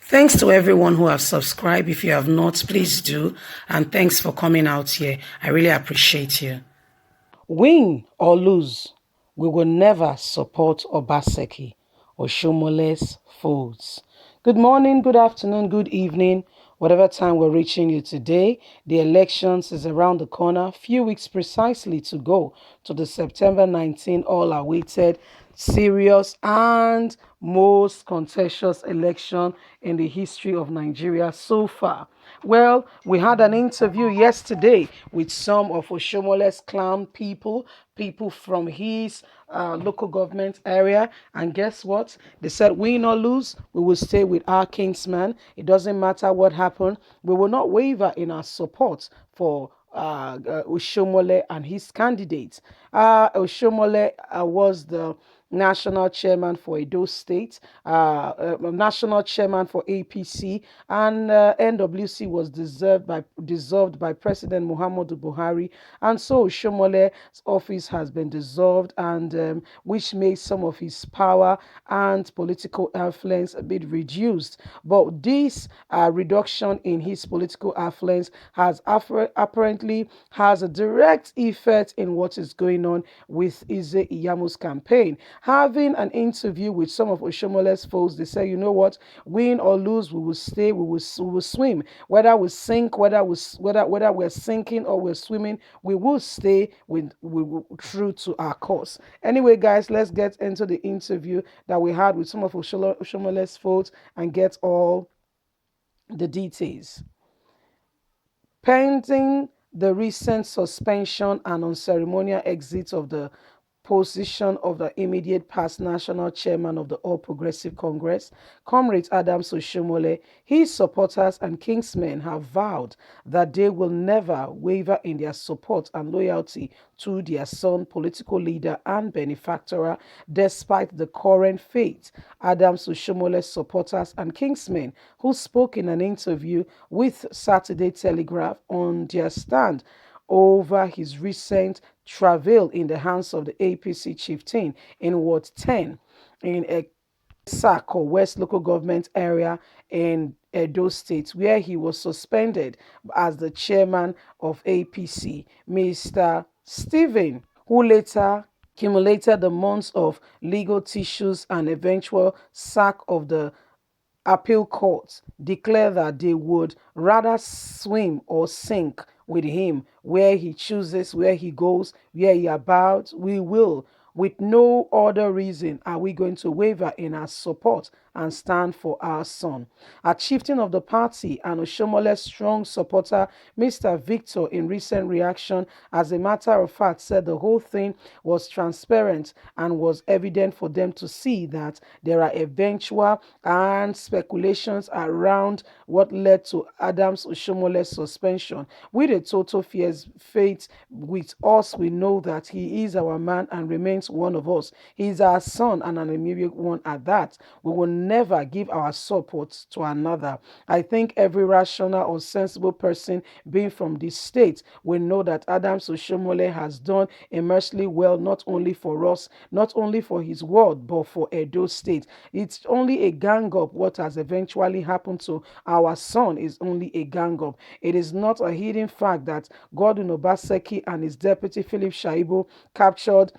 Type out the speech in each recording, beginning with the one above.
Thanks to everyone who have subscribed. If you have not, please do. And thanks for coming out here. I really appreciate you. Win or lose, we will never support Obaseki or Oshiomhole'S foes. Good morning, good afternoon, good evening, whatever time we're reaching you today. The elections is around the corner. Few weeks precisely to go to the September 19 all-awaited, serious and most contentious election in the history of Nigeria so far. Well, we had an interview yesterday with some of Oshiomhole'S clan people from his local government area. And guess what? They said, win or lose, we will stay with our kingsman. It doesn't matter what happened. We will not waver in our support for Oshiomhole and his candidates. Oshiomhole was the national chairman for Edo State, national chairman for APC, and NWC was dissolved by President Muhammadu Buhari, and so Oshiomhole's office has been dissolved, and which makes some of his power and political influence a bit reduced. But this reduction in his political influence has apparently has a direct effect in what is going on with Ize Iyamu's campaign. Having an interview with some of Oshiomhole'S foes, they say, you know what, win or lose, we will stay, we will swim. Whether we sink, whether we're sinking or we're swimming, we will stay true to our course. Anyway, guys, let's get into the interview that we had with some of Oshiomhole'S foes and get all the details. Pending the recent suspension and unceremonial exit of the position of the immediate past national chairman of the All Progressive Congress, Comrade Adams Oshiomhole, his supporters and kingsmen have vowed that they will never waver in their support and loyalty to their son, political leader and benefactor, despite the current fate. Adams Oshiomhole's supporters and kingsmen, who spoke in an interview with Saturday Telegraph on their stand over his recent travail in the hands of the APC chieftain in Ward 10 in a Sako West local government area in Edo State, where he was suspended as the chairman of APC, Mr. Stephen, who later accumulated the months of legal tissues and eventual sack of the appeal courts, declare that they would rather swim or sink with him. Where he chooses, where he goes, where he about, we will. With no other reason are we going to waver in our support and stand for our son. A chieftain of the party and Oshiomhole's strong supporter, Mr. Victor, in recent reaction, as a matter of fact, said the whole thing was transparent and was evident for them to see that there are eventual and speculations around what led to Adams Oshiomhole's suspension. With a total faith with us, we know that he is our man and remains one of us. He is our son and an immediate one at that. We will never give our support to another. I think every rational or sensible person being from this state will know that Adams Oshiomhole has done immensely well, not only for us, not only for his ward, but for Edo State. It's only a gang up. What has eventually happened to our son is only a gang up. It is not a hidden fact that Godwin Obaseki and his deputy Philip Shaibu captured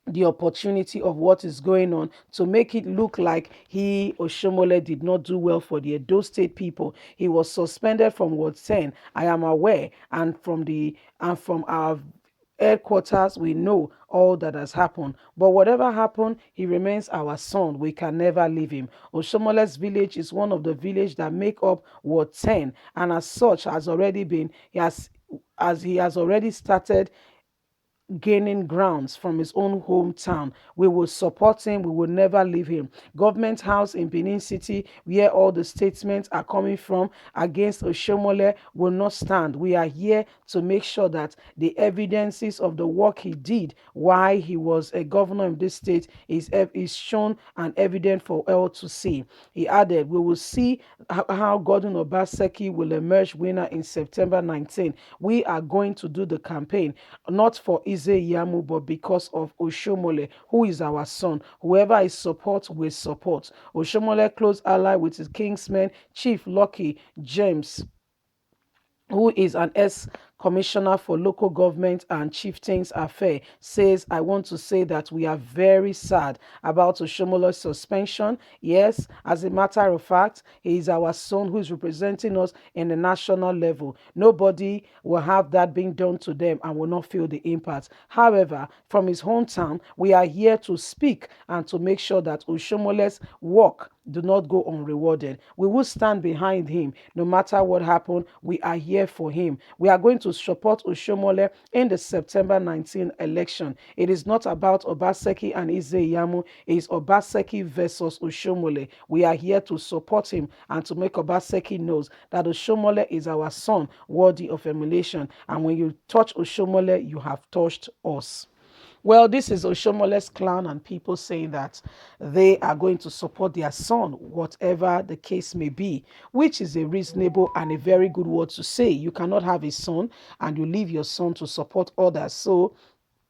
the opportunity of what is going on to make it look like Oshiomhole, did not do well for the Edo State people. He was suspended from Ward 10, I am aware, and from our headquarters, we know all that has happened. But whatever happened, he remains our son. We can never leave him. Oshiomhole's village is one of the villages that make up Ward 10, and as such has already been, he has already started gaining grounds from his own hometown. We will support him. We will never leave him. Government House in Benin City, where all the statements are coming from against Oshiomhole, will not stand. We are here to make sure that the evidences of the work he did while he was a governor in this state is shown and evident for all to see. He added, we will see how Godwin Obaseki will emerge winner in September 19. We are going to do the campaign, not for Ize-Iyamu, but because of Oshiomhole, who is our son. Whoever is support will support. Oshiomhole, close ally with his kingsmen, Chief Lucky James, who is an ex-commissioner for local government and chieftains affairs, says, I want to say that we are very sad about Oshiomhole's suspension. Yes, as a matter of fact, he is our son who is representing us in the national level. Nobody will have that being done to them and will not feel the impact. However, from his hometown, we are here to speak and to make sure that Oshiomhole's work do not go unrewarded. We will stand behind him no matter what happened. We are here for him. We are going to support Oshiomhole in the September 19 election. It is not about Obaseki and Ize-Iyamu. It is Obaseki versus Oshiomhole. We are here to support him and to make Obaseki knows that Oshiomhole is our son, worthy of emulation. And when you touch Oshiomhole, you have touched us. Well, this is Oshiomhole's clan and people saying that they are going to support their son, whatever the case may be, which is a reasonable and a very good word to say. You cannot have a son and you leave your son to support others. So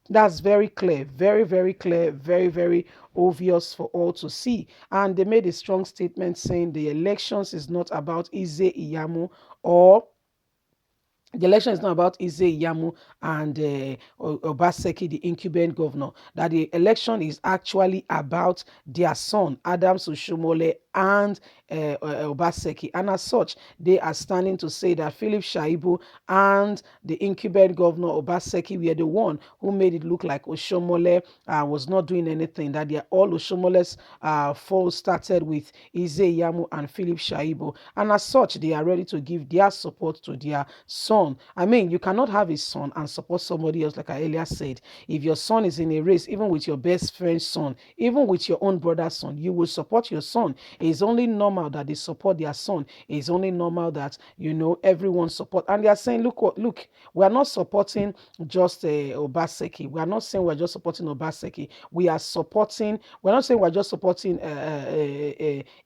that's very clear, very, very clear, very, very obvious for all to see. And they made a strong statement saying the elections is not about Ize-Iyamu or the election is not about Ize-Iyamu and Obaseki, the incumbent governor. That the election is actually about their son, Adams Oshiomhole, and Obaseki. And as such, they are standing to say that Philip Shaibu and the incumbent governor, Obaseki, were the one who made it look like Oshiomhole was not doing anything, that they are all Oshiomhole's fault started with Ize-Iyamu and Philip Shaibu. And as such, they are ready to give their support to their son. I mean, you cannot have a son and support somebody else, like I earlier said. If your son is in a race, even with your best friend's son, even with your own brother's son, you will support your son. It's only normal that they support their son. It's only normal that, everyone support. And they are saying, look, we are not supporting just Obaseki. We are not saying we're just supporting Obaseki. We're not saying we're just supporting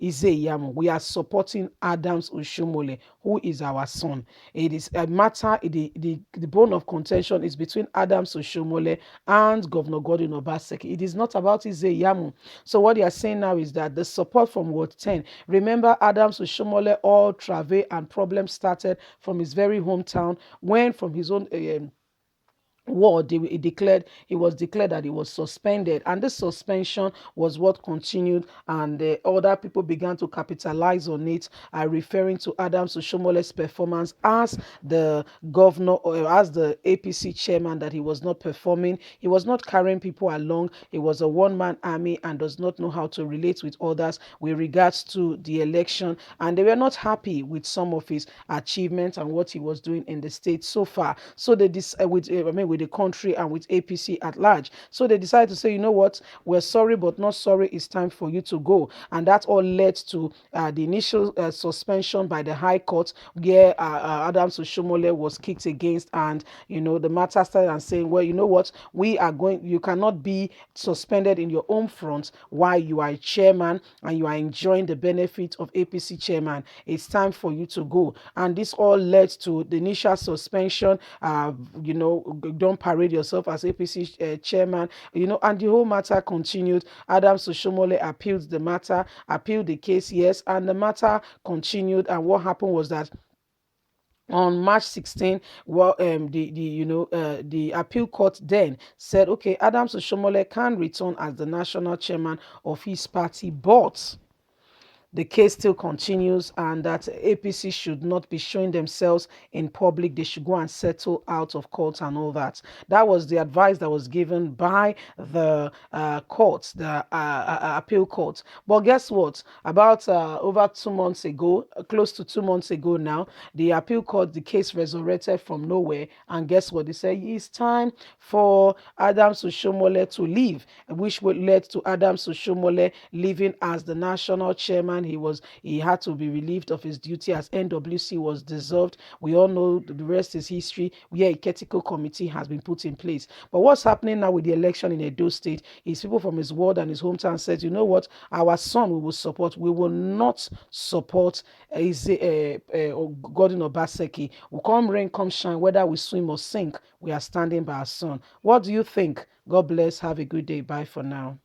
Ize-Iyamu. We are supporting Adams Oshiomhole, who is our son. It is a matter, the bone of contention is between Adams Oshiomhole and Governor Godwin Obaseki. It is not about Ize-Iyamu. So what they are saying now is that the support from Ward 10, remember Adams Oshiomhole, all travail and problems started from his very hometown, when from his own ward he was declared that he was suspended, and this suspension was what continued, and other people began to capitalize on it, referring to Adams Oshiomhole's performance as the governor or as the APC chairman, that he was not performing, he was not carrying people along, he was a one-man army and does not know how to relate with others with regards to the election, and they were not happy with some of his achievements and what he was doing in the state so far. So they with the country and with APC at large. So they decided to say, you know what, we're sorry, but not sorry. It's time for you to go. And that all led to the initial suspension by the High Court, where Adams Oshiomhole was kicked against, and the matter started and saying, well, you know what, you cannot be suspended in your own front while you are a chairman and you are enjoying the benefit of APC chairman. It's time for you to go. And this all led to the initial suspension. Don't parade yourself as APC chairman, and the whole matter continued. Adams Oshiomhole appealed the case, yes, and the matter continued. And what happened was that on March 16, well, the appeal court then said, okay, Adams Oshiomhole can return as the national chairman of his party, but the case still continues, and that APC should not be showing themselves in public. They should go and settle out of court and all that. That was the advice that was given by the court, the appeal court. But guess what? About over 2 months ago, close to 2 months ago now, the appeal court, the case resurrected from nowhere. And guess what? They said it's time for Adams Oshiomhole to leave, which would lead to Adams Oshiomhole leaving as the national chairman. he had to be relieved of his duty as NWC was dissolved. We all know the rest is history, where a critical committee has been put in place. But what's happening now with the election in Edo State is people from his ward and his hometown said, you know what, our son we will support. We will not support Gordon Obaseki. Will come rain, come shine, whether we swim or sink, we are standing by our son. What do you think? God bless. Have a good day. Bye for now.